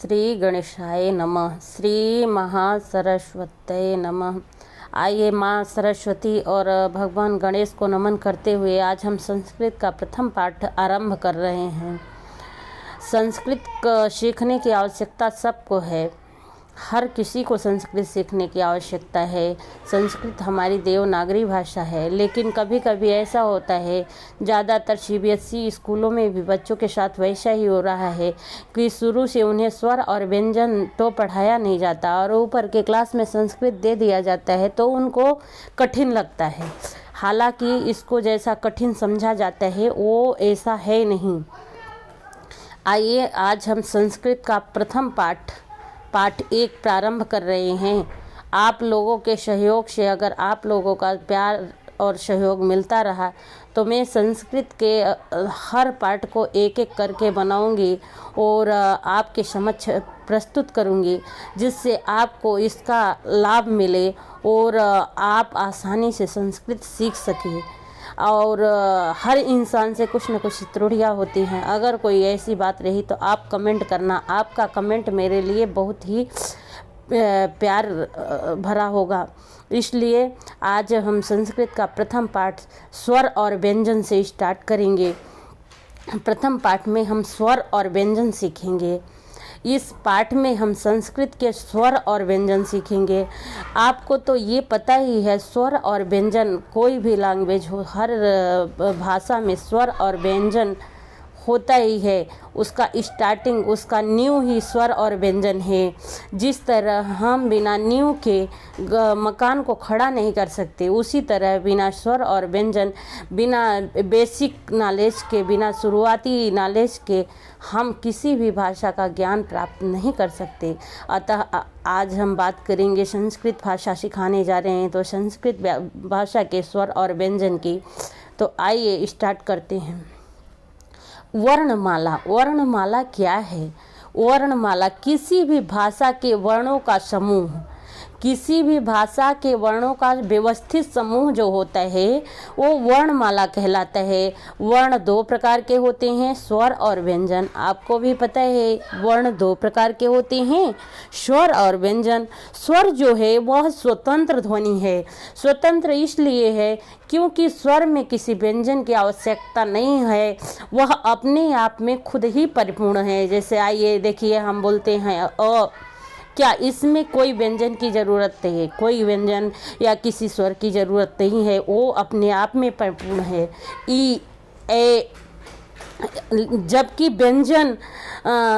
श्री गणेशाय नमः। श्री महासरस्वती नमः। आइए माँ सरस्वती और भगवान गणेश को नमन करते हुए आज हम संस्कृत का प्रथम पाठ आरंभ कर रहे हैं। संस्कृत सीखने की आवश्यकता सबको है, हर किसी को संस्कृत सीखने की आवश्यकता है। संस्कृत हमारी देवनागरी भाषा है, लेकिन कभी कभी ऐसा होता है, ज़्यादातर सीबीएसई स्कूलों में भी बच्चों के साथ वैसा ही हो रहा है कि शुरू से उन्हें स्वर और व्यंजन तो पढ़ाया नहीं जाता और ऊपर के क्लास में संस्कृत दे दिया जाता है तो उनको कठिन लगता है। हालांकि इसको जैसा कठिन समझा जाता है वो ऐसा है नहीं। आइए आज हम संस्कृत का प्रथम पाठ 1 प्रारंभ कर रहे हैं। आप लोगों के सहयोग से, अगर आप लोगों का प्यार और सहयोग मिलता रहा तो मैं संस्कृत के हर पाठ को एक एक करके बनाऊंगी और आपके समक्ष प्रस्तुत करूंगी, जिससे आपको इसका लाभ मिले और आप आसानी से संस्कृत सीख सकें। और हर इंसान से कुछ न कुछ त्रुटियां होती हैं। अगर कोई ऐसी बात रही तो आप कमेंट करना। आपका कमेंट मेरे लिए बहुत ही प्यार भरा होगा। इसलिए आज हम संस्कृत का प्रथम पाठ स्वर और व्यंजन से स्टार्ट करेंगे। प्रथम पाठ में हम स्वर और व्यंजन सीखेंगे। इस पाठ में हम संस्कृत के स्वर और व्यंजन सीखेंगे। आपको तो ये पता ही है, स्वर और व्यंजन कोई भी लैंग्वेज हो, हर भाषा में स्वर और व्यंजन होता ही है। उसका स्टार्टिंग, उसका नींव ही स्वर और व्यंजन है। जिस तरह हम बिना नींव के मकान को खड़ा नहीं कर सकते, उसी तरह बिना स्वर और व्यंजन, बिना बेसिक नॉलेज के, बिना शुरुआती नॉलेज के हम किसी भी भाषा का ज्ञान प्राप्त नहीं कर सकते। अतः आज हम बात करेंगे, संस्कृत भाषा सिखाने जा रहे हैं तो संस्कृत भाषा के स्वर और व्यंजन की। तो आइए स्टार्ट करते हैं। वर्णमाला। वर्णमाला क्या है? वर्णमाला किसी भी भाषा के वर्णों का समूह, किसी भी भाषा के वर्णों का व्यवस्थित समूह जो होता है वो वर्णमाला कहलाता है। वर्ण 2 प्रकार के होते हैं, स्वर और व्यंजन। आपको भी पता है वर्ण 2 प्रकार के होते हैं, स्वर और व्यंजन। स्वर जो है वह स्वतंत्र ध्वनि है। स्वतंत्र इसलिए है क्योंकि स्वर में किसी व्यंजन की आवश्यकता नहीं है, वह अपने आप में खुद ही परिपूर्ण है। जैसे आइए देखिए, हम बोलते हैं अ, क्या इसमें कोई व्यंजन की ज़रूरत नहीं है, कोई व्यंजन या किसी स्वर की ज़रूरत नहीं है, वो अपने आप में परिपूर्ण है। ई, ए, जबकि व्यंजन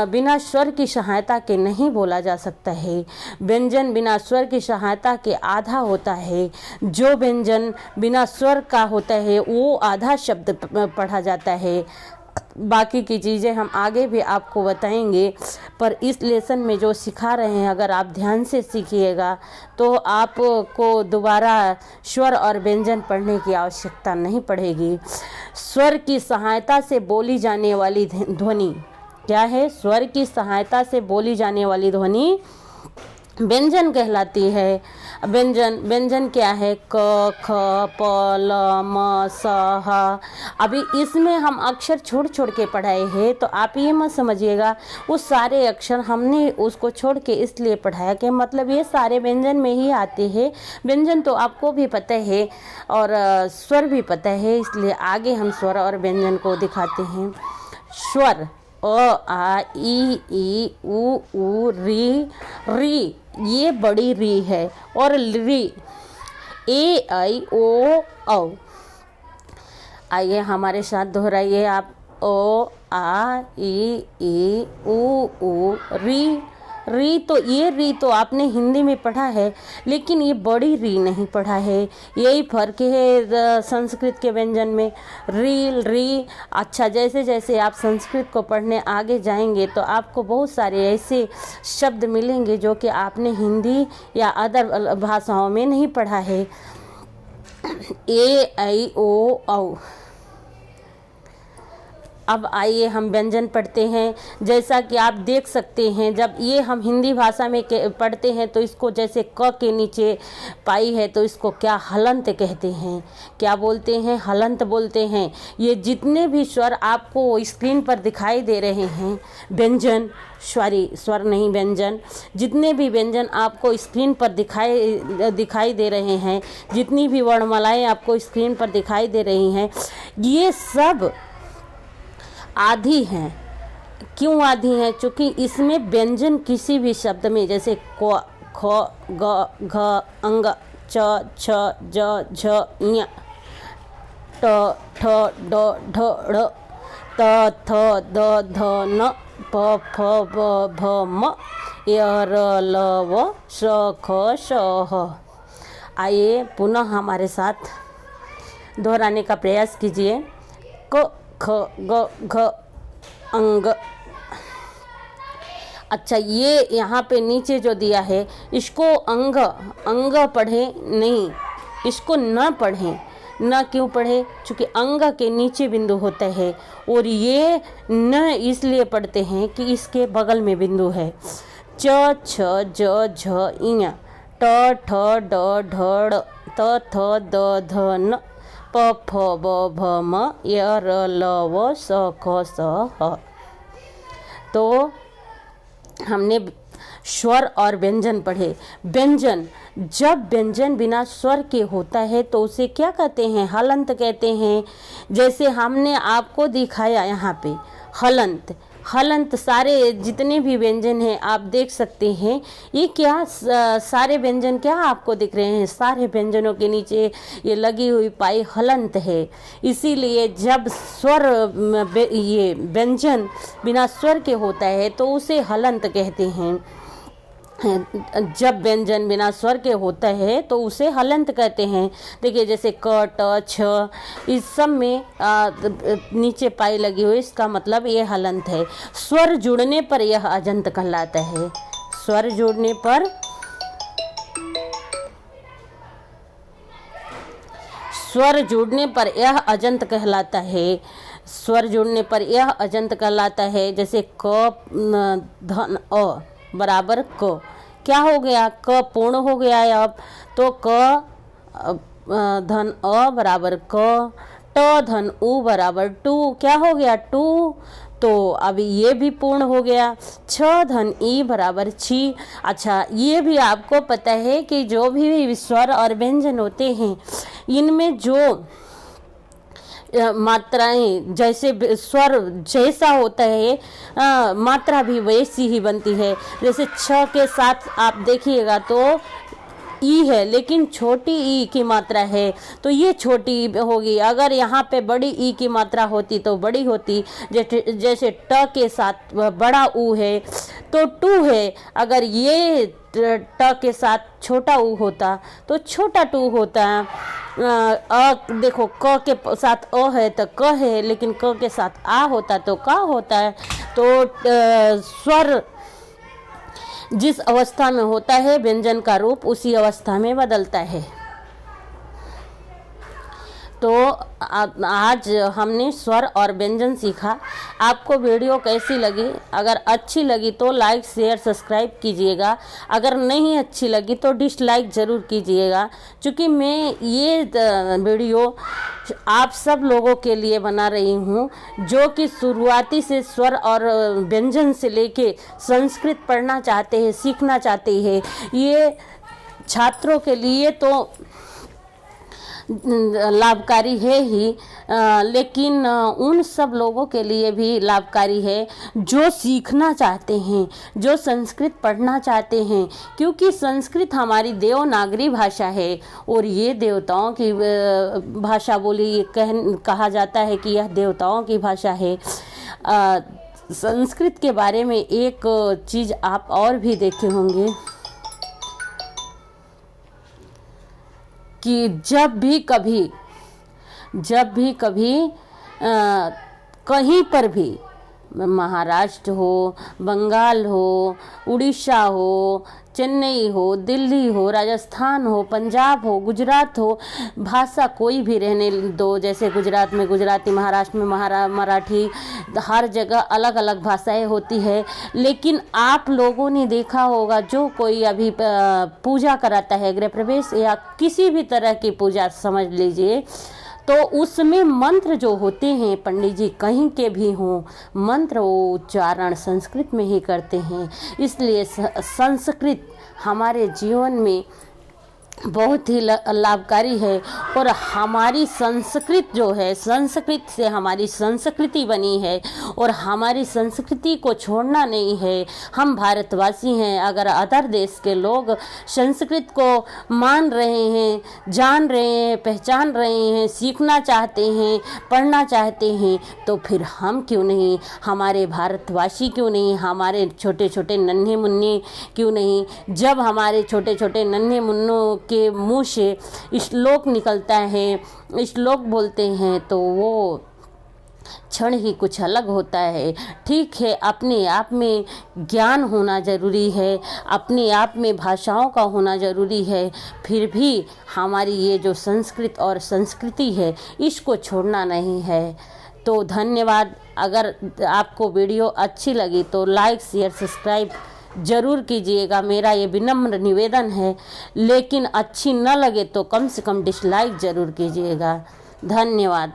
बिना स्वर की सहायता के नहीं बोला जा सकता है। व्यंजन बिना स्वर की सहायता के आधा होता है। जो व्यंजन बिना स्वर का होता है वो आधा शब्द पढ़ा जाता है। बाकी की चीज़ें हम आगे भी आपको बताएंगे, पर इस लेसन में जो सिखा रहे हैं अगर आप ध्यान से सीखिएगा तो आपको दोबारा स्वर और व्यंजन पढ़ने की आवश्यकता नहीं पड़ेगी। स्वर की सहायता से बोली जाने वाली ध्वनि क्या है? स्वर की सहायता से बोली जाने वाली ध्वनि व्यंजन कहलाती है। व्यंजन क्या है? क, ख, प, ल, म, स, ह। अभी इसमें हम अक्षर छोड़ छोड़ के पढ़ाए हैं, तो आप ये मत समझिएगा उस सारे अक्षर हमने उसको छोड़ के इसलिए पढ़ाया कि मतलब ये सारे व्यंजन में ही आते हैं। व्यंजन तो आपको भी पता है और स्वर भी पता है, इसलिए आगे हम स्वर और व्यंजन को दिखाते हैं। स्वर अ, आ, ई, उ, री, ये बड़ी री है। और री, ए, आई, ओ, औ। आइए हमारे साथ दोहराइए आप। ओ, आ, ई, उ, री। तो ये री तो आपने हिंदी में पढ़ा है, लेकिन ये बड़ी री नहीं पढ़ा है। यही फर्क है संस्कृत के व्यंजन में। री। अच्छा, जैसे जैसे आप संस्कृत को पढ़ने आगे जाएंगे तो आपको बहुत सारे ऐसे शब्द मिलेंगे जो कि आपने हिंदी या अदर भाषाओं में नहीं पढ़ा है। ए, आई, ओ, औ। अब आइए हम व्यंजन पढ़ते हैं। जैसा कि आप देख सकते हैं, जब ये हम हिंदी भाषा में पढ़ते हैं तो इसको जैसे क के नीचे पाई है तो इसको क्या हलंत कहते हैं। क्या बोलते हैं? हलंत बोलते हैं। ये जितने भी स्वर आपको स्क्रीन पर दिखाई दे रहे हैं, व्यंजन, स्वर नहीं व्यंजन, जितने भी व्यंजन आपको स्क्रीन पर दिखाई दे रहे हैं, जितनी भी वर्णमालाएं आपको स्क्रीन पर दिखाई दे रही हैं, ये सब आधी हैं। क्यों आधी हैं? क्योंकि इसमें व्यंजन किसी भी शब्द में, जैसे क, ख, ग, घ, अंग, च, छ, ज, झ, ञ, ट, ठ, ड, ढ, ढ़, त, थ, द, ध, न, प, फ, ब, भ, म, य, र, ल, व, श, ख, श, ह। आइए पुनः हमारे साथ दोहराने का प्रयास कीजिए। क, ख, ग, घ, अंग। अच्छा, ये यहाँ पे नीचे जो दिया है इसको अंग पढ़े नहीं, इसको न पढ़ें। न क्यों पढ़े? क्योंकि अंग के नीचे बिंदु होता है और ये न इसलिए पढ़ते हैं कि इसके बगल में बिंदु है। च, छ, ज, झ, ञ, ट, ठ, ड, ढ, ढ़, त, थ, द, ध, न, प, फ, ब, भ, म, य, र, ल, व, स, ख, स, ह। तो हमने स्वर और व्यंजन पढ़े। व्यंजन, जब व्यंजन बिना स्वर के होता है तो उसे क्या कहते हैं? हलंत कहते हैं। जैसे हमने आपको दिखाया यहाँ पे हलंत। हलंत सारे जितने भी व्यंजन हैं आप देख सकते हैं। ये क्या सारे व्यंजन क्या आपको दिख रहे हैं? सारे व्यंजनों के नीचे ये लगी हुई पाई हलंत है। इसीलिए जब स्वर, ये व्यंजन बिना स्वर के होता है तो उसे हलंत कहते हैं। जब व्यंजन बिना स्वर के होता है तो उसे हलंत कहते हैं। देखिए जैसे क, ट, छ, इस सब में नीचे पाई लगी हुई, इसका मतलब ये हलंत है। स्वर जुड़ने पर यह अजंत कहलाता है। स्वर जुड़ने पर यह अजंत कहलाता है। स्वर जुड़ने पर यह अजंत कहलाता है। जैसे क, धन, अ बराबर क, क्या हो गया? क पूर्ण हो गया है अब, तो क धन अ बराबर क, ट धन उ बराबर टू, क्या हो गया? टू। तो अब ये भी पूर्ण हो गया। छ धन ई बराबर छी। अच्छा, ये भी आपको पता है कि जो भी स्वर और व्यंजन होते हैं इनमें जो मात्राएं, जैसे स्वर जैसा होता है मात्रा भी वैसी ही बनती है। जैसे छ के साथ आप देखिएगा तो ई है, लेकिन छोटी ई की मात्रा है तो ये छोटी ई होगी। अगर यहाँ पे बड़ी ई की मात्रा होती तो बड़ी होती। जैसे ट के साथ बड़ा ऊ है तो टू है। अगर ये ट के साथ छोटा ऊ होता तो छोटा टू होता। देखो क के साथ अ है तो क है, लेकिन क के साथ आ होता तो का होता है। तो स्वर जिस अवस्था में होता है व्यंजन का रूप उसी अवस्था में बदलता है। तो आज हमने स्वर और व्यंजन सीखा। आपको वीडियो कैसी लगी? अगर अच्छी लगी तो लाइक, शेयर, सब्सक्राइब कीजिएगा। अगर नहीं अच्छी लगी तो डिसलाइक ज़रूर कीजिएगा, क्योंकि मैं ये वीडियो आप सब लोगों के लिए बना रही हूँ जो कि शुरुआती से स्वर और व्यंजन से लेके संस्कृत पढ़ना चाहते हैं, सीखना चाहते हैं। ये छात्रों के लिए तो लाभकारी है ही, लेकिन उन सब लोगों के लिए भी लाभकारी है जो सीखना चाहते हैं, जो संस्कृत पढ़ना चाहते हैं। क्योंकि संस्कृत हमारी देवनागरी भाषा है और ये देवताओं की भाषा बोली कहा जाता है कि यह देवताओं की भाषा है। संस्कृत के बारे में एक चीज़ आप और भी देखे होंगे कि जब भी कभी कहीं पर भी महाराष्ट्र हो, बंगाल हो, उड़ीसा हो, चेन्नई हो, दिल्ली हो, राजस्थान हो, पंजाब हो, गुजरात हो, भाषा कोई भी रहने दो, जैसे गुजरात में गुजराती, महाराष्ट्र में मराठी, हर जगह अलग अलग भाषाएं होती है। लेकिन आप लोगों ने देखा होगा, जो कोई अभी पूजा कराता है, गृह प्रवेश या किसी भी तरह की पूजा समझ लीजिए, तो उसमें मंत्र जो होते हैं, पंडित जी कहीं के भी हों, मंत्र वो उच्चारण संस्कृत में ही करते हैं। इसलिए संस्कृत हमारे जीवन में बहुत ही लाभकारी है। और हमारी संस्कृत जो है, संस्कृत से हमारी संस्कृति बनी है और हमारी संस्कृति को छोड़ना नहीं है। हम भारतवासी हैं, अगर अदर देश के लोग संस्कृत को मान रहे हैं, जान रहे हैं, पहचान रहे हैं, सीखना चाहते हैं, पढ़ना चाहते हैं, तो फिर हम क्यों नहीं, हमारे भारतवासी क्यों नहीं, हमारे छोटे छोटे नन्हे मुन्ने क्यों नहीं। जब हमारे छोटे छोटे नन्हे मुन्नों के मुंह से श्लोक निकलता है, श्लोक बोलते हैं, तो वो क्षण ही कुछ अलग होता है। ठीक है, अपने आप में ज्ञान होना ज़रूरी है, अपने आप में भाषाओं का होना ज़रूरी है, फिर भी हमारी ये जो संस्कृत और संस्कृति है, इसको छोड़ना नहीं है। तो धन्यवाद। अगर आपको वीडियो अच्छी लगी तो लाइक, शेयर, सब्सक्राइब ज़रूर कीजिएगा, मेरा ये विनम्र निवेदन है। लेकिन अच्छी न लगे तो कम से कम डिसलाइक ज़रूर कीजिएगा। धन्यवाद।